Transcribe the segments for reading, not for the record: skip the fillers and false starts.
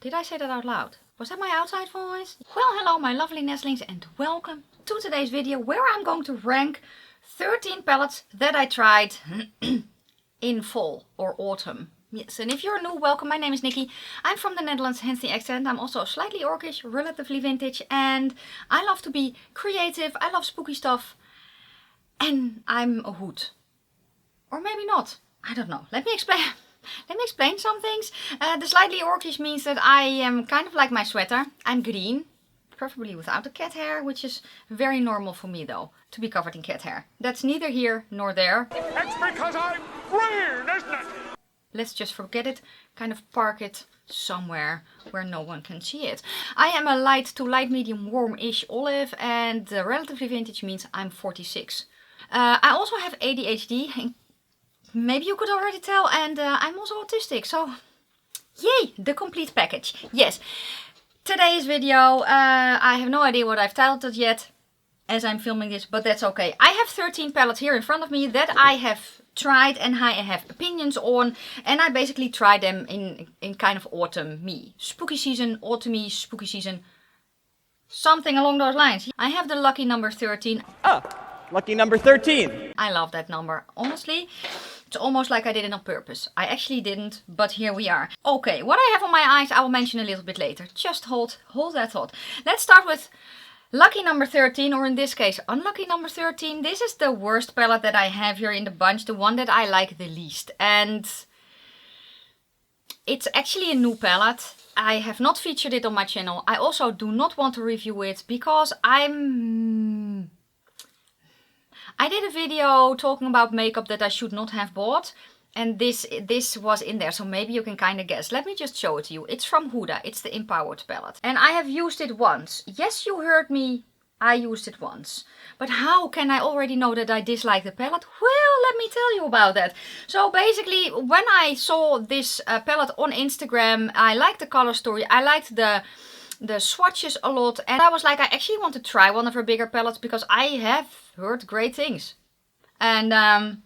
Did I say that out loud? Was that my outside voice? Well, hello my lovely nestlings and welcome to today's video where I'm going to rank 13 palettes that I tried in fall or autumn. Yes, and if you're new, welcome. My name is Nikki. I'm from the Netherlands, hence the accent. I'm also slightly orcish, relatively vintage, and I love to be creative. I love spooky stuff. And I'm a hood. Or maybe not. I don't know. Let me explain some things. The slightly orcish means that I am kind of like my sweater. I'm green. Preferably without the cat hair, which is very normal for me though, to be covered in cat hair. That's neither here nor there. It's because I'm green, isn't it? Let's just forget it, kind of park it somewhere where no one can see it. I am a light to light medium warm-ish olive, and relatively vintage means I'm 46. I also have ADHD, maybe you could already tell, and I'm also autistic, so yay, the complete package. Yes, today's video, I have no idea what I've titled it yet as I'm filming this, but that's okay. I have 13 palettes here in front of me that I have tried and I have opinions on, and I basically tried them in kind of autumn-y. Spooky season, autumn-y, spooky season, something along those lines. I have the lucky number 13. Lucky number 13. I love that number. Honestly, it's almost like I did it on purpose. I actually didn't, but here we are. Okay, what I have on my eyes I will mention a little bit later. Just hold that thought. Let's start with lucky number 13, or in this case, unlucky number 13. This is the worst palette that I have here in the bunch, the one that I like the least. And it's actually a new palette. I have not featured it on my channel. I also do not want to review it because I did a video talking about makeup that I should not have bought. And this was in there, so maybe you can kind of guess. Let me just show it to you. It's from Huda. It's the Empowered palette. And I have used it once. Yes, you heard me. I used it once. But how can I already know that I dislike the palette? Well, let me tell you about that. So basically, when I saw this palette on Instagram, I liked the color story. I liked the swatches a lot. And I was like, I actually want to try one of her bigger palettes because I have heard great things. And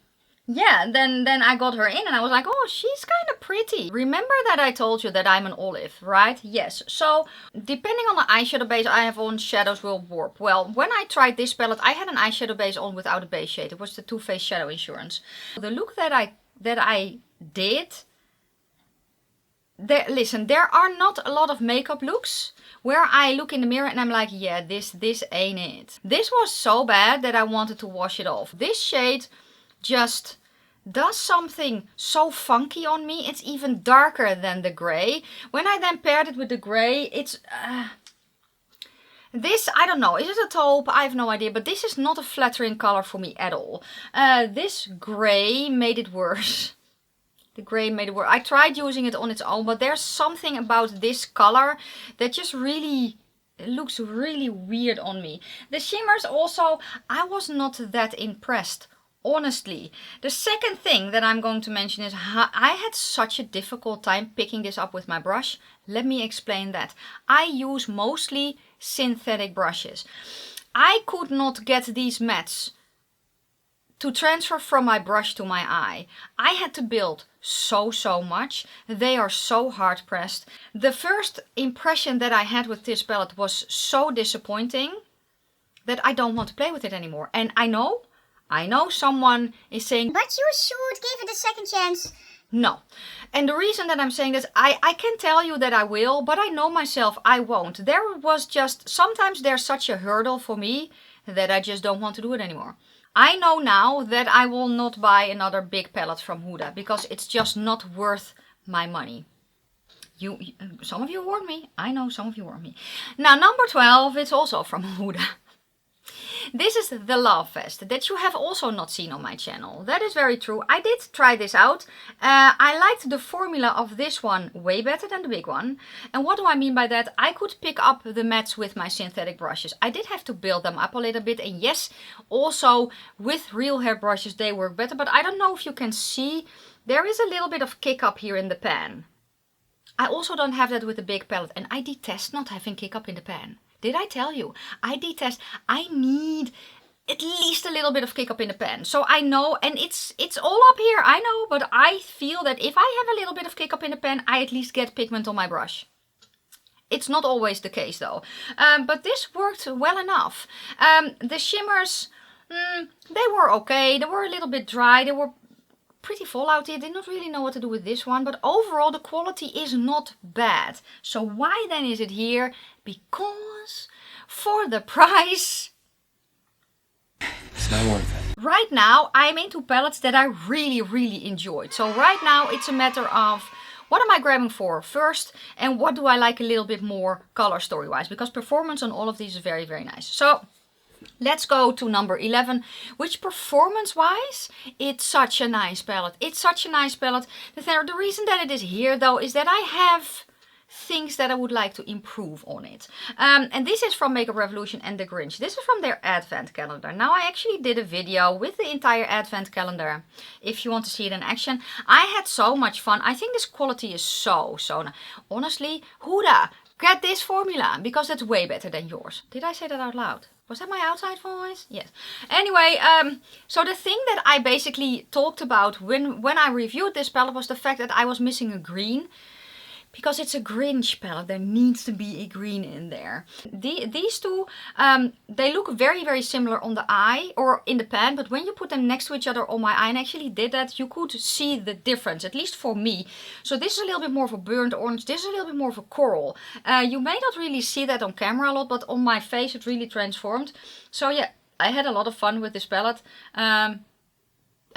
yeah, then I got her in and I was like, oh, she's kind of pretty. Remember that I told you that I'm an olive, right? Yes. So depending on the eyeshadow base I have on, shadows will warp. Well, when I tried this palette, I had an eyeshadow base on without a base shade. It was the Too Faced Shadow Insurance. The look that I did, listen, there are not a lot of makeup looks where I look in the mirror and I'm like, yeah, this ain't it. This was so bad that I wanted to wash it off. This shade just does something so funky on me. It's even darker than the grey. When I then paired it with the grey, it's this, I don't know, is it a taupe? I have no idea, but this is not a flattering color for me at all. This grey made it worse. The grey made it worse. I tried using it on its own, but there's something about this color that just really, it looks really weird on me. The shimmers also, I was not that impressed. Honestly, the second thing that I'm going to mention is I had such a difficult time picking this up with my brush. Let me explain that. I use mostly synthetic brushes. I could not get these mattes to transfer from my brush to my eye. I had to build so much. They are so hard pressed. The first impression that I had with this palette was so disappointing that I don't want to play with it anymore. And I know someone is saying, but you should give it a second chance. No. And the reason that I'm saying this, I can tell you that I will, but I know myself I won't. There was just, sometimes there's such a hurdle for me that I just don't want to do it anymore. I know now that I will not buy another big palette from Huda because it's just not worth my money. Some of you warned me. I know some of you warned me. Now number 12, it's also from Huda. This is the Love Vest that you have also not seen on my channel. That is very true. I did try this out. I liked the formula of this one way better than the big one. And what do I mean by that? I could pick up the mattes with my synthetic brushes. I did have to build them up a little bit. And yes, also with real hair brushes they work better. But I don't know if you can see, there is a little bit of kick up here in the pan. I also don't have that with the big palette. And I detest not having kick up in the pan. Did I tell you? I detest, I need at least a little bit of kick up in the pan. So I know, and it's all up here, I know, but I feel that if I have a little bit of kick up in the pan, I at least get pigment on my brush. It's not always the case though. But this worked well enough. The shimmers, they were okay. They were a little bit dry. They were pretty full out here. Did not really know what to do with this one. But overall the quality is not bad. So why then is it here? Because for the price... It's not worth it. Right now I'm into palettes that I really enjoyed. So right now it's a matter of... what am I grabbing for first, and what do I like a little bit more color story wise, because performance on all of these is very nice. So let's go to number 11, which performance wise, it's such a nice palette. It's such a nice palette. The reason that it is here though is that I have things that I would like to improve on it. And this is from Makeup Revolution and the Grinch. This is from their advent calendar. Now I actually did a video with the entire advent calendar. If you want to see it in action. I had so much fun. I think this quality is so nice. Honestly, Huda, get this formula because it's way better than yours. Did I say that out loud? Was that my outside voice? Yes. Anyway, so the thing that I basically talked about when I reviewed this palette was the fact that I was missing a green. Because it's a Grinch palette, there needs to be a green in there. These two, they look very similar on the eye or in the pan. But when you put them next to each other on my eye, and I actually did that, you could see the difference, at least for me. So this is a little bit more of a burnt orange. This is a little bit more of a coral. You may not really see that on camera a lot, but on my face it really transformed. So yeah, I had a lot of fun with this palette.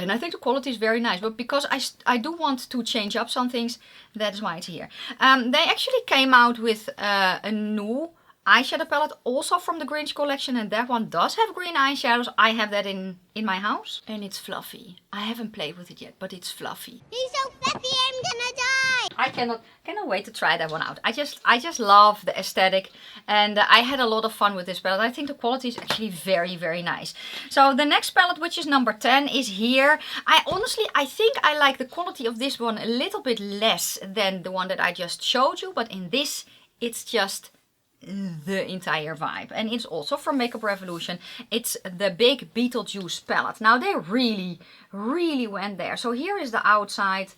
And I think the quality is very nice, but because I do want to change up some things, that is why it's here. They actually came out with a new eyeshadow palette, also from the Grinch collection, and that one does have green eyeshadows. I have that in my house, and it's fluffy. I haven't played with it yet, but it's fluffy. He's so fluffy, I'm gonna die. I cannot wait to try that one out. I just love the aesthetic, and I had a lot of fun with this palette. I think the quality is actually very nice. So the next palette, which is number 10, is here. I think I like the quality of this one a little bit less than the one that I just showed you, but in this it's just the entire vibe. And it's also from Makeup Revolution. It's the big Beetlejuice palette. Now they really went there. So here is the outside,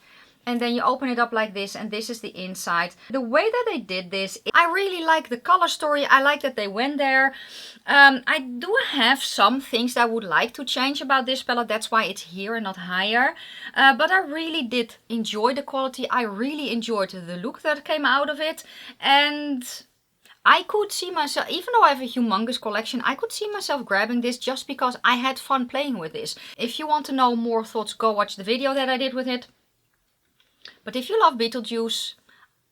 and then you open it up like this, and this is the inside. The way that they did this, I really like the color story. I like that they went there. I do have some things that I would like to change about this palette. That's why it's here and not higher. But I really did enjoy the quality. I really enjoyed the look that came out of it. And I could see myself, even though I have a humongous collection, I could see myself grabbing this just because I had fun playing with this. If you want to know more thoughts, go watch the video that I did with it. But if you love Beetlejuice,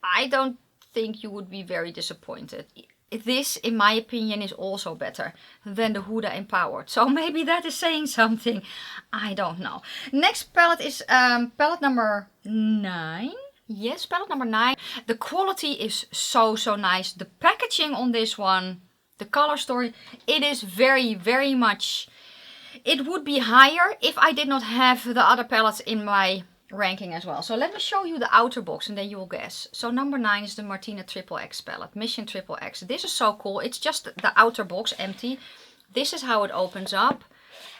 I don't think you would be very disappointed. This, in my opinion, is also better than the Huda Empowered. So maybe that is saying something. I don't know. Next palette is palette number 9. Yes, palette number 9. The quality is so nice. The packaging on this one, the color story, it is very much... It would be higher if I did not have the other palettes in my ranking as well. So let me show you the outer box and then you will guess. So number 9 is the Martina XXX palette, Mission XXX. This is so cool. It's just the outer box empty. This is how it opens up.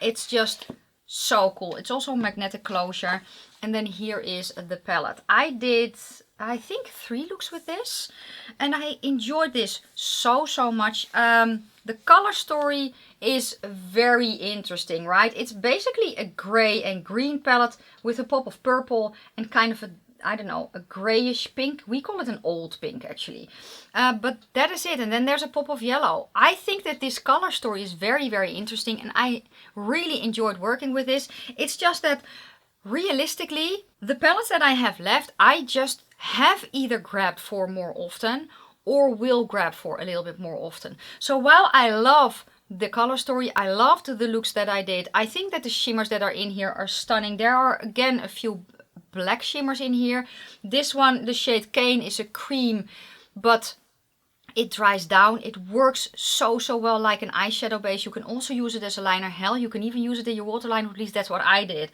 It's just so cool. It's also a magnetic closure. And then here is the palette. I did, I think, 3 looks with this. And I enjoyed this so much. The color story is very interesting, right? It's basically a gray and green palette with a pop of purple and kind of a, I don't know, a grayish pink. We call it an old pink actually. But that is it. And then there's a pop of yellow. I think that this color story is very interesting. And I really enjoyed working with this. It's just that realistically, the palettes that I have left, I just have either grabbed for more often or will grab for a little bit more often. So while I love the color story, I loved the looks that I did. I think that the shimmers that are in here are stunning. There are again a few black shimmers in here. This one, the shade Cane, is a cream, but it dries down. It works so well like an eyeshadow base. You can also use it as a liner. Hell, you can even use it in your waterline. At least that's what I did.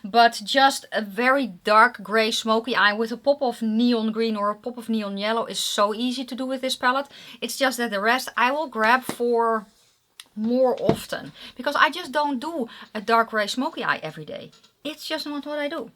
But just a very dark gray smoky eye with a pop of neon green or a pop of neon yellow is so easy to do with this palette. It's just that the rest I will grab for more often. Because I just don't do a dark gray smoky eye every day. It's just not what I do.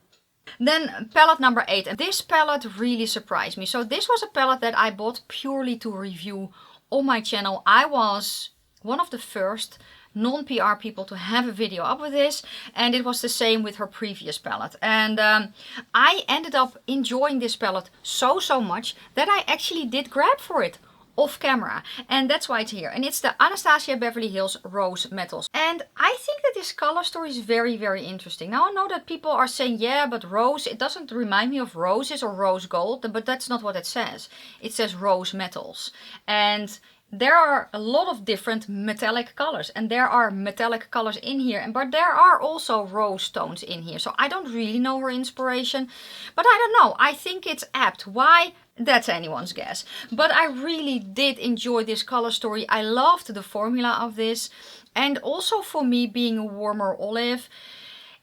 Then palette number 8, and this palette really surprised me. So this was a palette that I bought purely to review on my channel. I was one of the first non-PR people to have a video up with this, and it was the same with her previous palette. And I ended up enjoying this palette so much that I actually did grab for it off camera, and that's why it's here. And it's the Anastasia Beverly Hills Rose Metals, and I think that this color story is very interesting. Now I know that people are saying, yeah, but rose, it doesn't remind me of roses or rose gold, but that's not what it says. It says rose metals, and there are a lot of different metallic colors, and there are metallic colors in here, but there are also rose tones in here. So I don't really know her inspiration, but I don't know, I think it's apt. Why? That's anyone's guess. But I really did enjoy this color story. I loved the formula of this, and also for me being a warmer olive,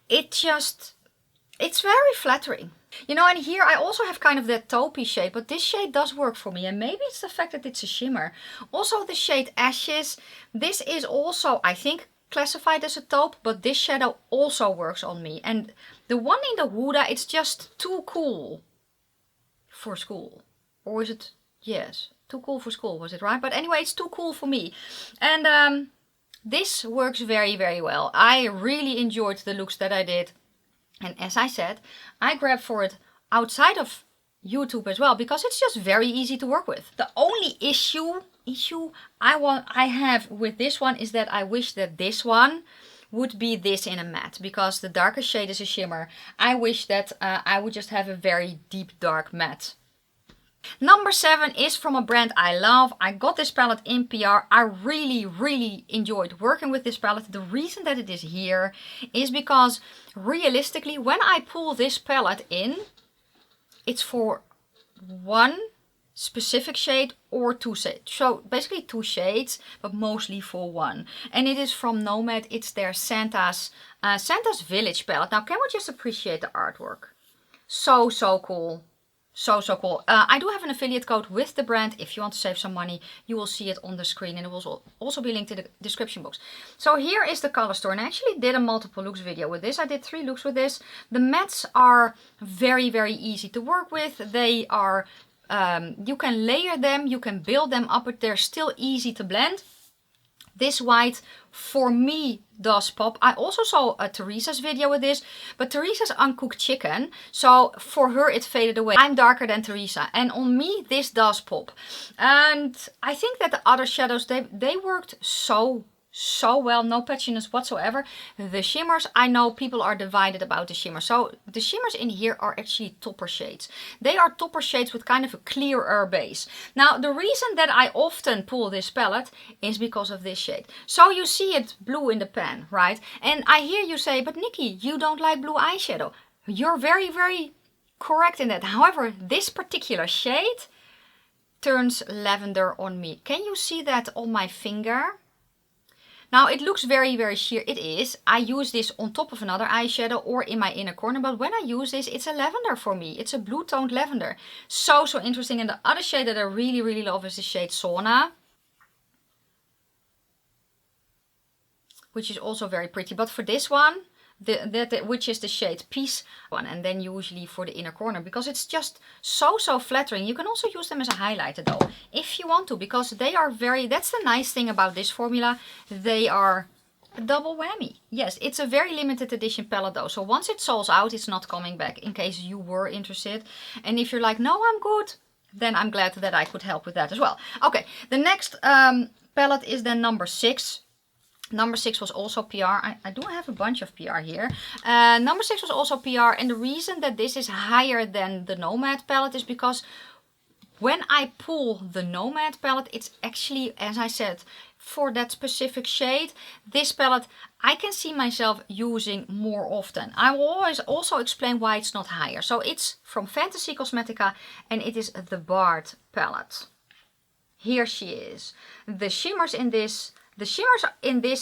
it's very flattering. You know, and here I also have kind of that taupey shade, but this shade does work for me, and maybe it's the fact that it's a shimmer. Also the shade Ashes, this is also, I think, classified as a taupe, but this shadow also works on me. And the one in the Huda, it's just too cool for school. Or is it? Yes, too cool for school, was it right? But anyway, it's too cool for me. And this works very well. I really enjoyed the looks that I did. And as I said, I grabbed for it outside of YouTube as well, because it's just very easy to work with. The only issue I have with this one is that I wish that this one would be this in a matte, because the darker shade is a shimmer. I wish that I would just have a very deep dark matte. Number 7 is from a brand I love. I got this palette in PR. I really enjoyed working with this palette. The reason that it is here is because realistically, when I pull this palette in, it's for one specific shade or two shades. So basically 2 shades, but mostly for one. And it is from Nomad. It's their Santa's Village palette. Now can we just appreciate the artwork? So cool. So cool. I do have an affiliate code with the brand. If you want to save some money, you will see it on the screen, and it will also be linked in the description box. So here is the color story, and I actually did a multiple looks video with this. I did 3 looks with this. The mattes are very easy to work with. They are, you can layer them, you can build them up, but they're still easy to blend. This white for me does pop. I also saw a Teresa's video with this, but Teresa's uncooked chicken, so for her it faded away. I'm darker than Teresa, and on me this does pop. And I think that the other shadows, they worked so well, no patchiness whatsoever. The shimmers, I know people are divided about the shimmers. So the shimmers in here are actually topper shades. They are topper shades with kind of a clearer base. Now the reason that I often pull this palette is because of this shade. So you see it blue in the pan, right? And I hear you say, but Nikki, you don't like blue eyeshadow. You're very correct in that. However, this particular shade turns lavender on me. Can you see that on my finger? Now it looks very sheer. It is. I use this on top of another eyeshadow or in my inner corner, but when I use this, it's a lavender for me. It's a blue toned lavender. So interesting. And the other shade that I really love is the shade Sauna, which is also very pretty. But for this one, which is the shade Peace one, and then usually for the inner corner, because it's just so flattering. You can also use them as a highlighter though, if you want to, because they are that's the nice thing about this formula. They are a double whammy. Yes, it's a very limited edition palette though, so once it sells out, it's not coming back, in case you were interested. And if you're like, no, I'm good, then I'm glad that I could help with that as well. Okay, the next palette is then number 6. Number 6 was also PR. I do have a bunch of PR here. Number 6 was also PR. And the reason that this is higher than the Nomad palette is because when I pull the Nomad palette, it's actually, as I said, for that specific shade. This palette I can see myself using more often. I will always also explain why it's not higher. So it's from Fantasy Cosmetica, and it is the Bard palette. Here she is. The shimmers in this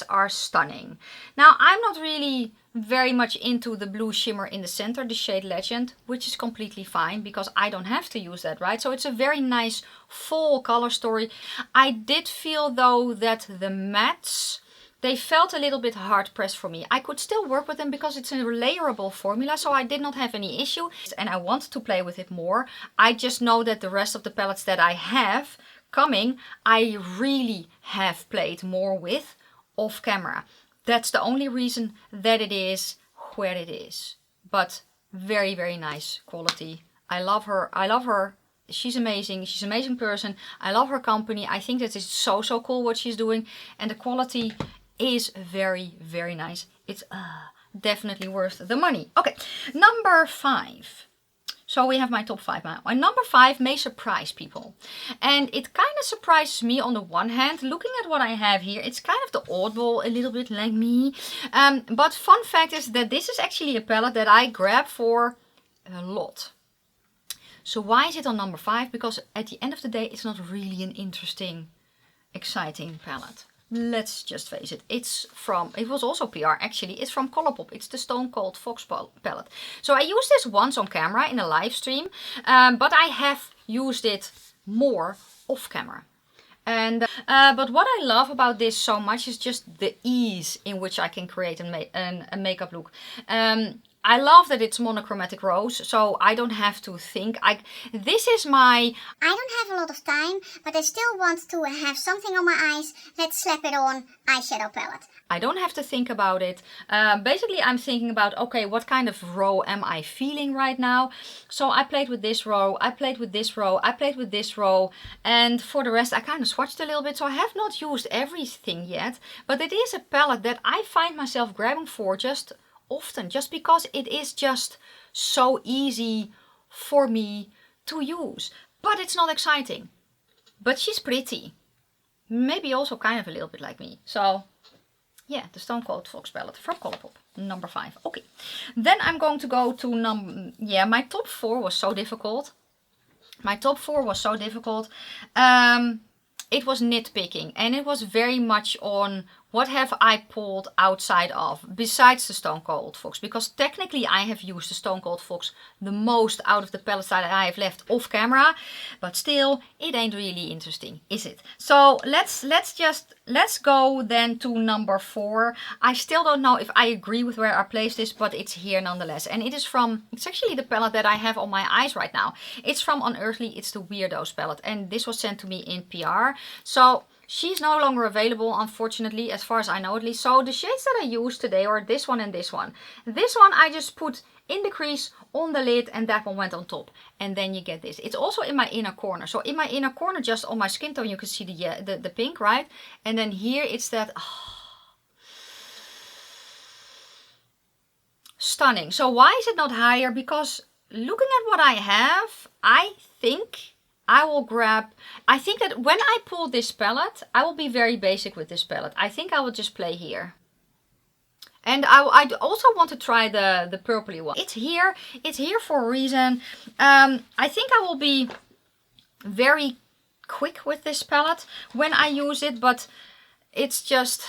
are stunning. Now I'm not really very much into the blue shimmer in the center, the shade Legend, which is completely fine because I don't have to use that, right? So it's a very nice fall color story. I did feel though that the mattes they felt a little bit hard pressed for me. I could still work with them because it's a layerable formula, so I did not have any issue. And I want to play with it more. I just know that the rest of the palettes that I have coming, I really have played more with off camera. That's the only reason that it is where it is. But very, very nice quality. I love her. I love her. She's amazing. She's an amazing person. I love her company. I think that is so, so cool what she's doing. And the quality is very, very nice. It's definitely worth the money. Okay, number 5. So we have my top 5 now. And number 5 may surprise people. And it kind of surprises me on the one hand. Looking at what I have here, it's kind of the oddball, a little bit like me. But fun fact is that this is actually a palette that I grab for a lot. So why is it on number 5? Because at the end of the day, it's not really an interesting, exciting palette. Let's just face it. It was also PR actually. It's from Colourpop. It's the Stone Cold Fox palette. So I used this once on camera in a live stream. But I have used it more off camera. And but what I love about this so much is just the ease in which I can create a makeup look. I love that it's monochromatic rose, so I don't have to think. This is my... I don't have a lot of time, but I still want to have something on my eyes. Let's slap it on eyeshadow palette. I don't have to think about it. Basically, I'm thinking about, okay, what kind of row am I feeling right now? So I played with this row, I played with this row, I played with this row. And for the rest, I kind of swatched a little bit. So I have not used everything yet. But it is a palette that I find myself grabbing for just often. Just because it is just so easy for me to use. But it's not exciting. But she's pretty. Maybe also kind of a little bit like me. So... yeah, the Stone Cold Fox palette from Colourpop, number 5. Okay, then I'm going to go to my top 4 was so difficult. My top 4 was so difficult. It was nitpicking, and it was very much on what have I pulled outside of, besides the Stone Cold Fox. Because technically I have used the Stone Cold Fox the most out of the palettes that I have left off camera. But still, it ain't really interesting, is it? So let's go then to number 4. I still don't know if I agree with where I placed this, but it's here nonetheless. And it's actually the palette that I have on my eyes right now. It's from Unearthly, it's the Weirdos palette. And this was sent to me in PR. So... she's no longer available, unfortunately, as far as I know at least. So the shades that I used today are this one and this one. This one I just put in the crease, on the lid, and that one went on top. And then you get this. It's also in my inner corner. So in my inner corner, just on my skin tone, you can see the pink, right? And then here it's that... stunning. So why is it not higher? Because looking at what I have, I think... I think that when I pull this palette, I will be very basic with this palette. I think I will just play here. And I also want to try the purpley one. It's here for a reason. I think I will be very quick with this palette when I use it, but it's just,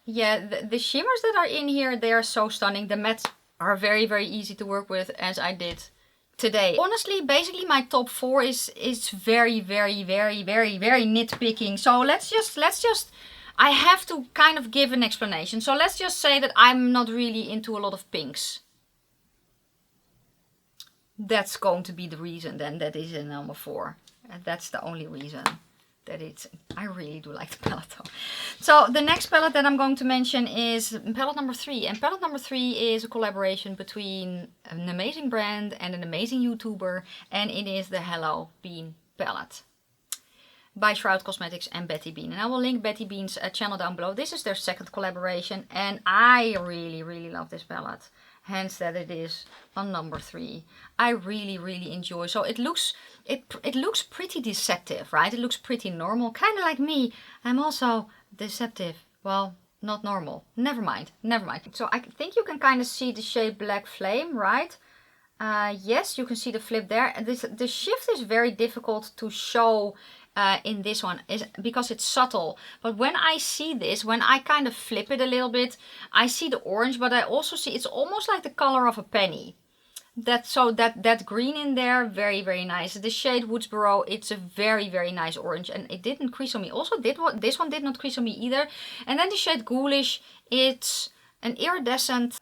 yeah, the shimmers that are in here, they are so stunning. The mattes are very, very easy to work with, as I did today. Honestly, basically my top 4 is very, very, very, very, very nitpicking. So let's just I have to kind of give an explanation. So let's just say that I'm not really into a lot of pinks. That's going to be the reason then that is in number 4. And that's the only reason that I really do like the palette though. So the next palette that I'm going to mention is palette number 3. And palette number 3 is a collaboration between an amazing brand and an amazing YouTuber. And it is the Hallobean palette by Shroud Cosmetics and Betty Bean. And I will link Betty Bean's channel down below. This is their second collaboration. And I really, really love this palette. Hence that it is on number 3. I really, really enjoy. So it looks pretty deceptive, right? It looks pretty normal. Kind of like me. I'm also deceptive. Well, not normal. Never mind. Never mind. So I think you can kind of see the shade Black Flame, right? Yes, you can see the flip there. The shift is very difficult to show in this one is because it's subtle. But when I see this, when I kind of flip it a little bit, I see the orange, but I also see it's almost like the color of a penny. that green in there, very, very nice. The shade Woodsboro, it's a very, very nice orange, and it didn't crease on me. Also, this one did not crease on me either. And then the shade Ghoulish, it's an iridescent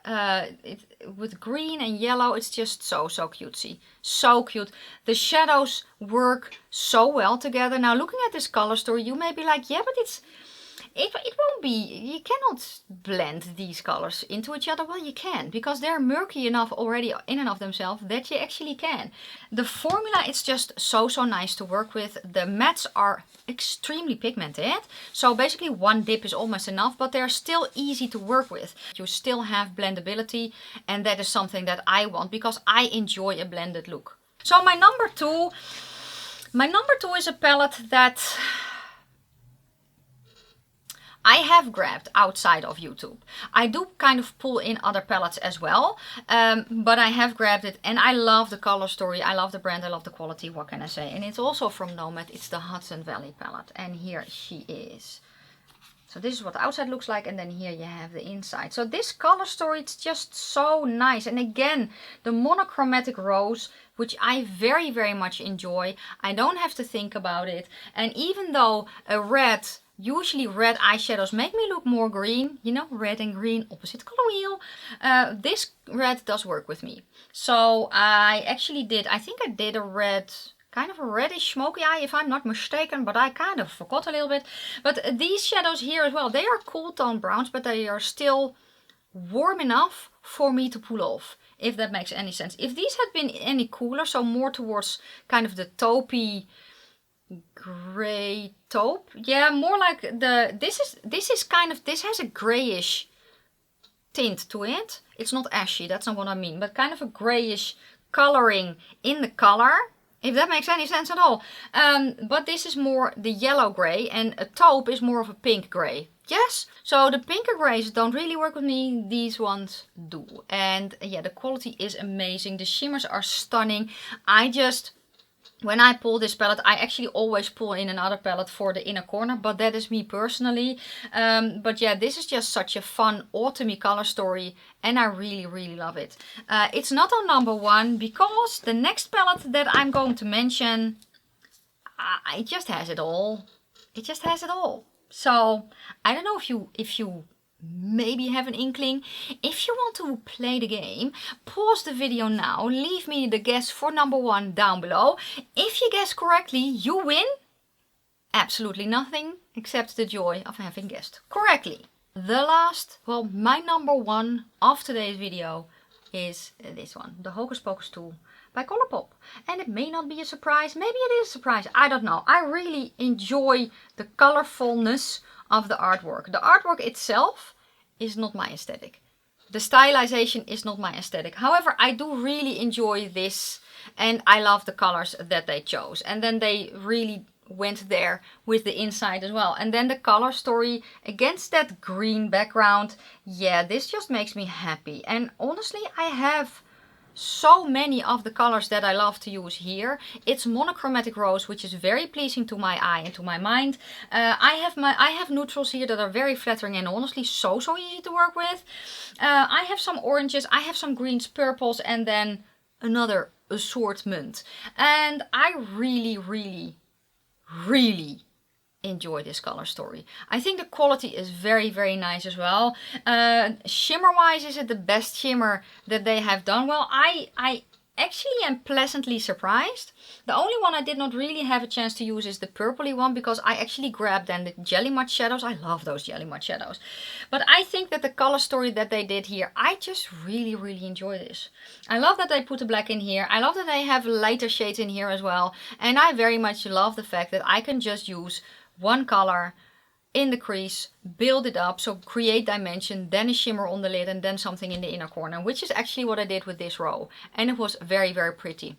with green and yellow. It's just so cutesy, so cute. The shadows work so well together. Now, looking at this color story, you may be like, yeah, but it won't be, you cannot blend these colors into each other. Well, you can, because they're murky enough already in and of themselves that you actually can. The formula is just so nice to work with. The mattes are extremely pigmented. So basically one dip is almost enough, but they're still easy to work with. You still have blendability, and that is something that I want because I enjoy a blended look. So my number two is a palette that I have grabbed outside of YouTube. I do kind of pull in other palettes as well, but I have grabbed it, and I love the color story, I love the brand, I love the quality, what can I say. And it's also from Nomad, it's the Hudson Valley palette, and here she is. So this is what the outside looks like, and then here you have the inside. So this color story, it's just so nice. And again, the monochromatic rose, which I very, very much enjoy. I don't have to think about it. And even though a red, usually red eyeshadows make me look more green, you know, red and green, opposite color wheel. This red does work with me. So I actually did, I think I did a red, kind of a reddish smoky eye if I'm not mistaken, but I kind of forgot a little bit. But these shadows here as well, they are cool tone browns, but they are still warm enough for me to pull off, if that makes any sense. If these had been any cooler, so more towards kind of the taupey gray taupe, yeah, more like the, this has a grayish tint to it. It's not ashy, that's not what I mean, but kind of a grayish coloring in the color, if that makes any sense at all. But this is more the yellow gray, and a taupe is more of a pink gray. Yes, so the pinker grays don't really work with me, these ones do. And yeah, the quality is amazing, the shimmers are stunning. When I pull this palette, I actually always pull in another palette for the inner corner, but that is me personally. But yeah, this is just such a fun autumny color story, and I really, really love it. It's not on number one because the next palette that I'm going to mention, it just has it all. It just has it all. So I don't know if you maybe have an inkling. If you want to play the game, pause the video now, leave me the guess for number one down below. If you guess correctly, you win absolutely nothing except the joy of having guessed correctly. My number one of today's video is this one, the Hocus Pocus 2 by Colourpop. And it may not be a surprise, maybe it is a surprise, I don't know. I really enjoy the colorfulness of the artwork. The artwork itself is not my aesthetic. The stylization is not my aesthetic. However, I do really enjoy this, and I love the colors that they chose. And then they really went there with the inside as well. And then the color story against that green background, yeah, this just makes me happy. And honestly, I have so many of the colors that I love to use here. It's monochromatic rose, which is very pleasing to my eye and to my mind. I have neutrals here that are very flattering and honestly so easy to work with. I have some oranges, I have some greens, purples, and then another assortment. And I really, really, really enjoy this color story. I think the quality is very, very nice as well. Shimmer wise, is it the best shimmer that they have done? Well, I actually am pleasantly surprised. The only one I did not really have a chance to use is the purpley one, because I actually grabbed then the Jelly Mud shadows. I love those Jelly Mud shadows. But I think that the color story that they did here, I just really, really enjoy this. I love that they put the black in here. I love that they have lighter shades in here as well. And I very much love the fact that I can just use one color in the crease, build it up, so create dimension, then a shimmer on the lid, and then something in the inner corner, which is actually what I did with this row. And it was very, very pretty.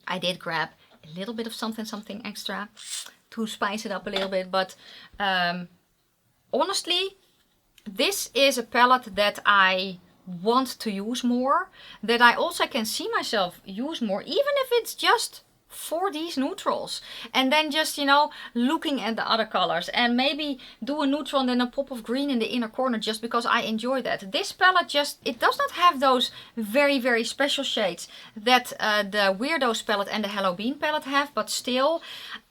I did grab a little bit of something extra to spice it up a little bit, but honestly, this is a palette that I want to use more, that I also can see myself use more, even if it's just for these neutrals, and then just, you know, looking at the other colors, and maybe do a neutral and then a pop of green in the inner corner, just because I enjoy that. This palette just, it does not have those very, very special shades that the Weirdos palette and the Hallobean palette have, but still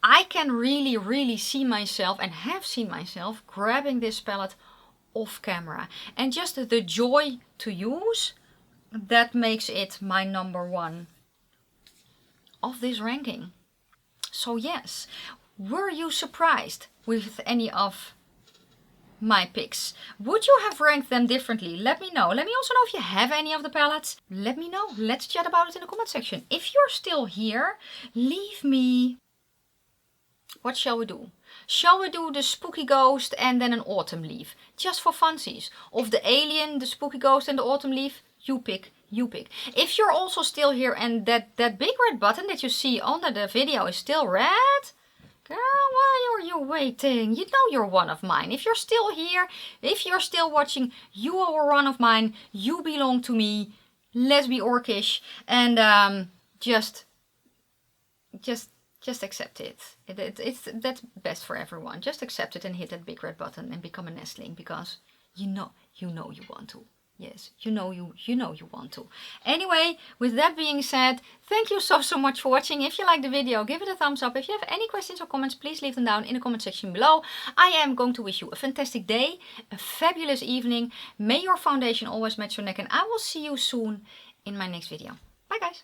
I can really, really see myself, and have seen myself, grabbing this palette off camera, and just the joy to use, that makes it my number one of this ranking. So yes, were you surprised with any of my picks? Would you have ranked them differently? Let me know. Let me also know if you have any of the palettes. Let me know. Let's chat about it in the comment section. If you're still here, leave me... What shall we do? Shall we do the spooky ghost and then an autumn leaf? Just for funsies. Of the alien, the spooky ghost and the autumn leaf? You pick. You pick. If you're also still here and that big red button that you see under the video is still red, girl, why are you waiting? You know you're one of mine. If you're still here, if you're still watching, you are one of mine. You belong to me. Let's be orcish, and just accept it. That's best for everyone. Just accept it and hit that big red button and become a nestling, because you know you want to. Yes, you know you want to. Anyway, with that being said, thank you so much for watching. If you liked the video, give it a thumbs up. If you have any questions or comments, please leave them down in the comment section below. I am going to wish you a fantastic day, a fabulous evening. May your foundation always match your neck, and I will see you soon in my next video. Bye guys.